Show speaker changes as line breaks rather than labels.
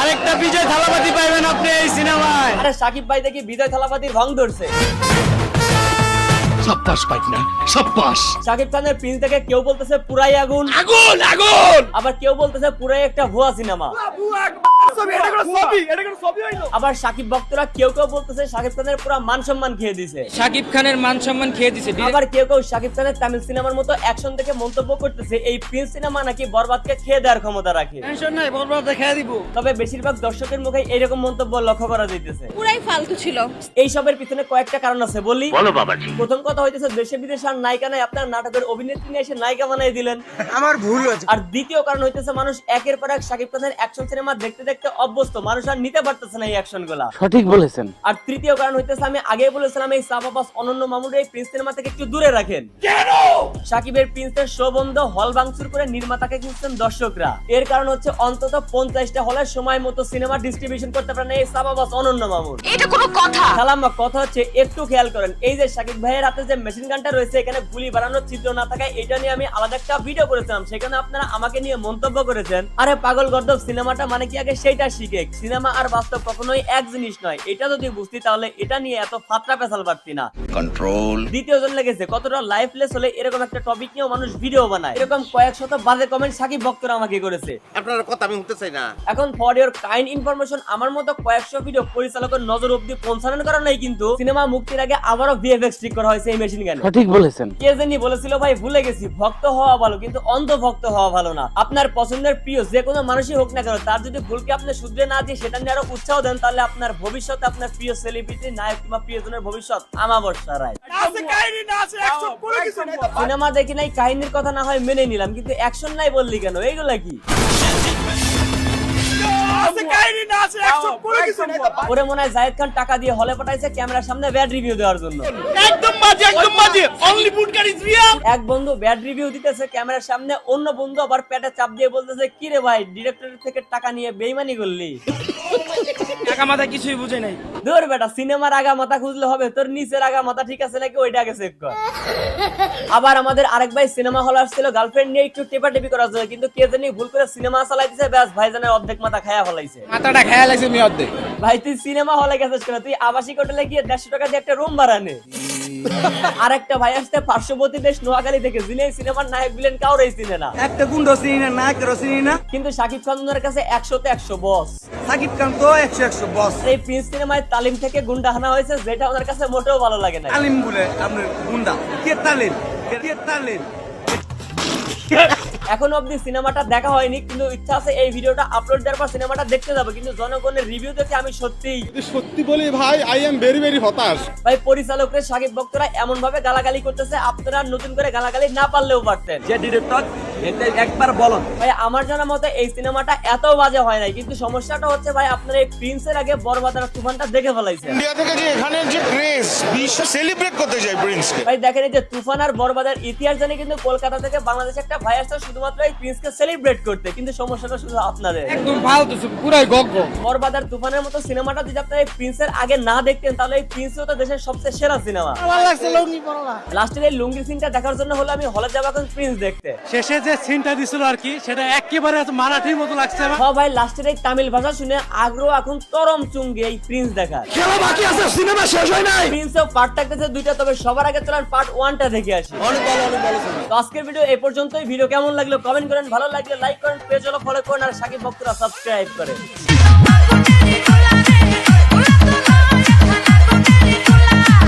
আরেকটা বিজয় থালাবাতি পাইবেন আপনি এই সিনেমায়।
আরে সাকিব ভাই দেখি বিজয় থালাপাতির ভং ধরছে।
সাব্বাস পাইকনা সাব্বাস।
সাকিব খানের প্রিন্স থেকে কেউ বলতেছে পুরাই আগুন
আগুন আগুন,
আবার কেউ বলতেছে পুরাই একটা ভুয়া সিনেমা। আবার সাকিব ভক্তরা কেউ কেউ বলতেছে সাকিব খানের পুরো মান সম্মান খেয়ে দিছে।
শাকিব খানের মান সম্মান খেয়ে দিছে।
আবার কেউ কেউ সাকিব খানের তামিল সিনেমার মতো অ্যাকশন থেকে মন্তব্য করতেছে এই প্রিন্স সিনেমা নাকি বরবাদকে খেয়ে দেওয়ার ক্ষমতা রাখে।
টেনশন নাই, বরবাদ দেখায় দিব।
তবে বেশিরভাগ দর্শকের মুখে এরকম মন্তব্য লক্ষ্য করা যাইতেছে।
পুরাই ফালতু ছিল।
এই সবের পিছনে কয়েকটা কারণ আছে, বলি।
বলো বাবাজি।
প্রথম কথা হইতেছে দেশে বিদেশে আর নায়িকা নাই, আপনার নাটকের অভিনেত্রী নিয়ে এসে নায়িকা বানাই দিলেন।
আমার ভুল হয়েছে।
আর দ্বিতীয় কারণ হইতেছে মানুষ একের পর এক সাকিব খানের অ্যাকশন সিনেমা দেখতে দেখতে অভ্যস্ত, মানুষ আর নিতে পারতেছে না এই অ্যাকশন গুলা।
সঠিক বলেছেন।
আর তৃতীয় কারণ হইতেছে আমি আগেই বলেছিলাম এই সাবাবাস অনন্য মামুন এই প্রিন্স সিনেমা থেকে একটু দূরে রাখেন। কেন? সাকিবের প্রিন্সের শো বন্ধ, হল ভাঙচুর করে নির্মাতাকে খুঁজছেন দর্শকরা। এর কারণ হচ্ছে অন্তত 50টা হলের সময় মতো সিনেমা ডিস্ট্রিবিউশন করতে পারে না এই সাবাবাস অনন্য মামুন।
এটা কোনো কথা?
সালাম্মা, কথা হচ্ছে একটু খেয়াল করেন, এই যে সাকিব ভাইয়ের হাতে যে মেশিন গানটা রয়েছে এখানে গুলি বাড়ানোর ছিদ্র না থাকায় এটা নিয়ে আমি আলাদা একটা ভিডিও করেছিলাম, সেখানে আপনারা আমাকে নিয়ে মন্তব্য করেছেন আরে পাগল গর্দভ সিনেমাটা মানে কি আগে সেইটা শিখে। সিনেমা আর বাস্তব কখনোই এক জিনিস নয়, এটা যদি বুঝতি তাহলে এটা নিয়ে এত ফাতরা পেছাল পারতি না।
কন্ট্রোল।
দ্বিতীয় জন লেগেছে কতটা লাইফলেস হলে এরকম একটা টপিক নিয়েও মানুষ ভিডিও বানায়। এরকম কয়েক শত বাজে কমেন্ট সাকিব ভক্তরা আমাকে করেছে।
আপনার কথা আমি শুনতে চাই না।
এখন ফর ইওর কাইন্ড ইনফরমেশন, আমার মতো কয়েকশো ভিডিও পরিচালকের নজর অব্দি পৌঁছানোর কারণে কিন্তু সিনেমা মুক্তির আগে আবারও ভিএফএক্স ঠিক করা হয়েছে এই মেশিন গানে।
সঠিক বলেছেন।
কে জানি বলেছিল ভাই, ভুলে গেছি, ভক্ত হওয়া ভালো কিন্তু অন্ধ ভক্ত হওয়া ভালো না। আপনার পছন্দের প্রিয় যে কোনো মানুষই হোক না কেন, তার যদি ভুলকে আপনি শুধরে না দিয়ে সেটা নিয়ে আরো উৎসাহ দেন, তাহলে আপনার ভবিষ্যতে আপনার প্রিয় সেলিব্রিটি নায়ক কিংবা প্রিয়জনের ভবিষ্যৎ আমাবস্যা রায়। সিনেমা দেখি নাই, কাহিনীর কথা না হয় মেনে নিলাম, কিন্তু অ্যাকশন নাই বললি কেন? এইগুলা কি? ওরে মনে হয় জায়েদ খান টাকা দিয়ে হলে পাঠাইছে ক্যামেরার সামনে ব্যাড রিভিউ দেওয়ার জন্য।
একদম বাজে, একদম বাজে। Only food car is real.
এক বন্ধু ব্যাড রিভিউ দিতেছে ক্যামেরার সামনে, অন্য বন্ধু আবার পেটে চাপ দিয়ে বলতেছে কি রে ভাই, ডিরেক্টরের থেকে টাকা নিয়ে বেইমানি করলি।
টাকা মাথা কিছুই বুঝে নাই।
ধর বেটা, সিনেমার আগা মাথা খুঁজলে হবে, তোর নিচের আগা মাথা ঠিক আছে নাকি ওইটা আগে চেক কর। আবার আমাদের আরেক ভাই সিনেমা হল আসছিল গার্লফ্রেন্ড নিয়ে একটু টেপাটেপি করার জন্য, কিন্তু কে জানি ভুল করে সিনেমা চালাই দিছে, ব্যাস ভাইজানের অর্ধেক মাথা খায়া ফলাইছে।
মাথাটা খেয়াল আছে মি অর্ধেক।
ভাই তুই সিনেমা হলে গেছিস কেন? তুই আবাসিক হোটেলে গিয়ে 150 টাকা দিয়ে একটা রুম ভাড়া নে। আরেকটা ভাই আসতে পার্শ্ববর্তী দেশ নোয়াখালী থেকে, যিনি এই সিনেমার নায়ক ভিলেন কাউরেই চিনে না।
একটা গুন্ড চিনি না, নায়কেরও চিনি না।
কিন্তু সাকিব খানের কাছে 100তে 100 বস।
সাকিব খান তো 100 বস।
এই প্রিন্স সিনেমায় তালিম থেকে গুন্ডা হানা হয়েছে, যেটা ওনার কাছে মোটেও ভালো লাগে না।
তালিম বলে আপনার গুন্ডা কে তালিম? কে তালিম?
এখন অব্দি সিনেমাটা দেখা হয়নি, কিন্তু ইচ্ছা আছে এই ভিডিওটা আপলোড দেওয়ার পর সিনেমাটা দেখতে যাবো। কিন্তু জনগণের রিভিউ দেখে আমি
সত্যি বলি ভাই, আই এম ভেরি ভেরি হতাশ।
ভাই পরিচালকের সাকিব ভক্তরা এমন ভাবে গালাগালি করতেছে, আপনারা নতুন করে গালাগালি না পারলেও পারতেন।
যে ডিরেক্টর একবার বলুন
ভাই আমার জানা মতে এই সিনেমাটা এত বাজে হয় নাই, কিন্তু সমস্যাটা হচ্ছে ভাই আপনার এই প্রিন্সের আগে বরবাদের তুফানটা দেখে ফেলাইছে।
ইন্ডিয়া থেকে যে এখানে যে ক্রেজ, বিশ্ব সেলিব্রেট করতে যায় প্রিন্সকে।
ভাই দেখেন এই যে তুফান আর বরবাদের ইতিহাস জানি, কিন্তু কলকাতা থেকে বাংলাদেশে একটা ভাই আসছে শুধুমাত্র এই প্রিন্সকে সেলিব্রেট করতে, কিন্তু সমস্যাটা শুধু আপনাদের।
একদম ফালতু, পুরাই গগ্গ।
বরবাদ আর তুফানের মতো সিনেমাটা যদি আপনারা এই প্রিন্সের আগে না দেখতেন, তাহলে এই প্রিন্সও তো দেশের সবচেয়ে সেরা সিনেমা। লাস্টের এই লুঙ্গি সিনটা দেখার জন্য হলো আমি হলে যাবো এখন প্রিন্স দেখতে।
শেষে যে সিনটা দিছিল আর কি, সেটা একেবারে মারাঠির মতো লাগছে আমার।
হ্যাঁ ভাই, লাস্টের এই তামিল ভাষা শুনে আগ্রহ এখন চরম চুঙ্গি এই প্রিন্স দেখার।
খেলা বাকি আছে, সিনেমা শেষ হয় নাই।
প্রিন্সেও পার্ট থাকতেছে দুইটা, তবে সবার আগে চলেন পার্ট 1টা দেখে আসি।
অনেক ভালো, অনেক ভালো।
তো আজকের ভিডিও এই পর্যন্তই। ভিডিও কেমন লাগলো কমেন্ট করেন, ভালো লাগলে লাইক করেন, পেজ হলো ফলো করেন, আর সাকিব ভক্তরা সাবস্ক্রাইব করেন।